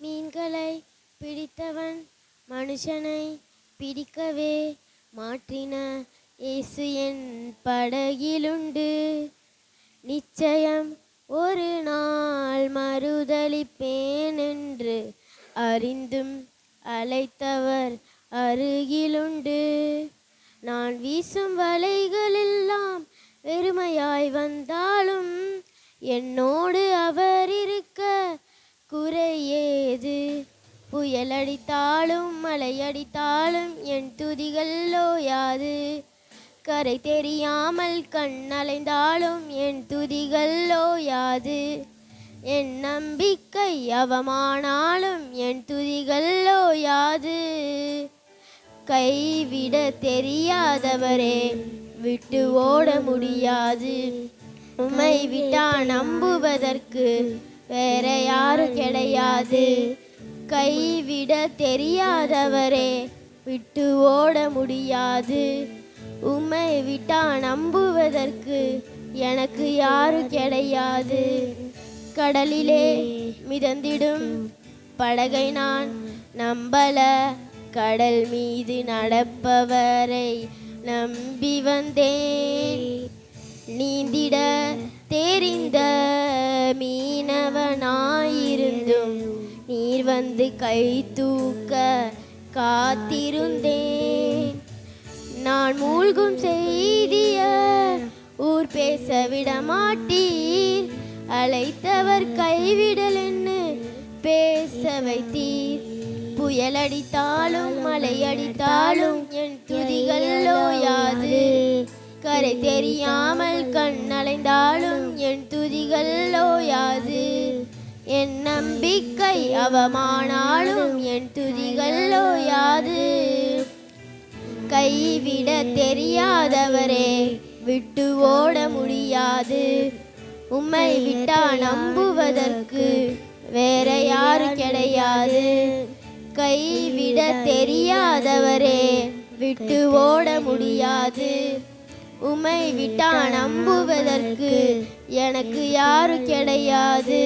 மீன்களை பிடித்தவன் மனுஷனை பிடிக்கவே மாற்றின இயேசு என் படகிலுண்டு. நிச்சயம் ஒரு நாள் மறுதலிப்பேன் என்று அறிந்தும் அழைத்தவர் அருகிலுண்டு. நான் வீசும் வலைகளெல்லாம் வெறுமையாய் வந்தாலும் என்னோடு அவர் இருக்க குறையேது. புயலடித்தாலும் மழையடித்தாலும் என் துதிகள் ஓயாது. கரை தெரியாமல் கண்ணலைந்தாலும் என் துதிகள் ஓயாது. என் நம்பிக்கை அவமானாலும் என் துதிகள் ஓயாது. கைவிட தெரியாதவரே விட்டு ஓட முடியாது. உம்மை விட்டா நம்புவதற்கு வேற யாரும் கிடையாது. கைவிட தெரியாதவரே விட்டு ஓட முடியாது. உம்மை விட்டா நம்புவதற்கு எனக்கு யாரும் கிடையாது. கடலிலே மிதந்திடும் படகை நான் நம்பல. கடல் மீது நடப்பவரை நம்பி வந்தேன். நீந்திட தெரிந்த மீனவனாயிருந்தும் நீர் வந்து கை தூக்க காத்திருந்தேன். நான் மூழ்கும் செய்திய ஊர் பேச விட மாட்டீர். அழைத்தவர் கைவிடல் என்று பேச வைத்தீர். புயலடித்தாலும் மழையடித்தாலும் என் துதிகள் ஓயாது. கரை தெரியாமல் கண்ணலைந்தாலும் என் துதிகள் ஓயாது. என் நம்பிக்கை அவமானாலும் என் துதிகள் ஓயாது. கைவிட தெரியாதவரே விட்டு ஓட முடியாது. உம்மை விட்டா நம்புவதற்கு வேற யாரும் கிடையாது. கைவிட தெரியாதவரே விட்டு ஓட முடியாது. உம்மை விட்டா நம்புவதற்கு எனக்கு யாரும் கிடையாது.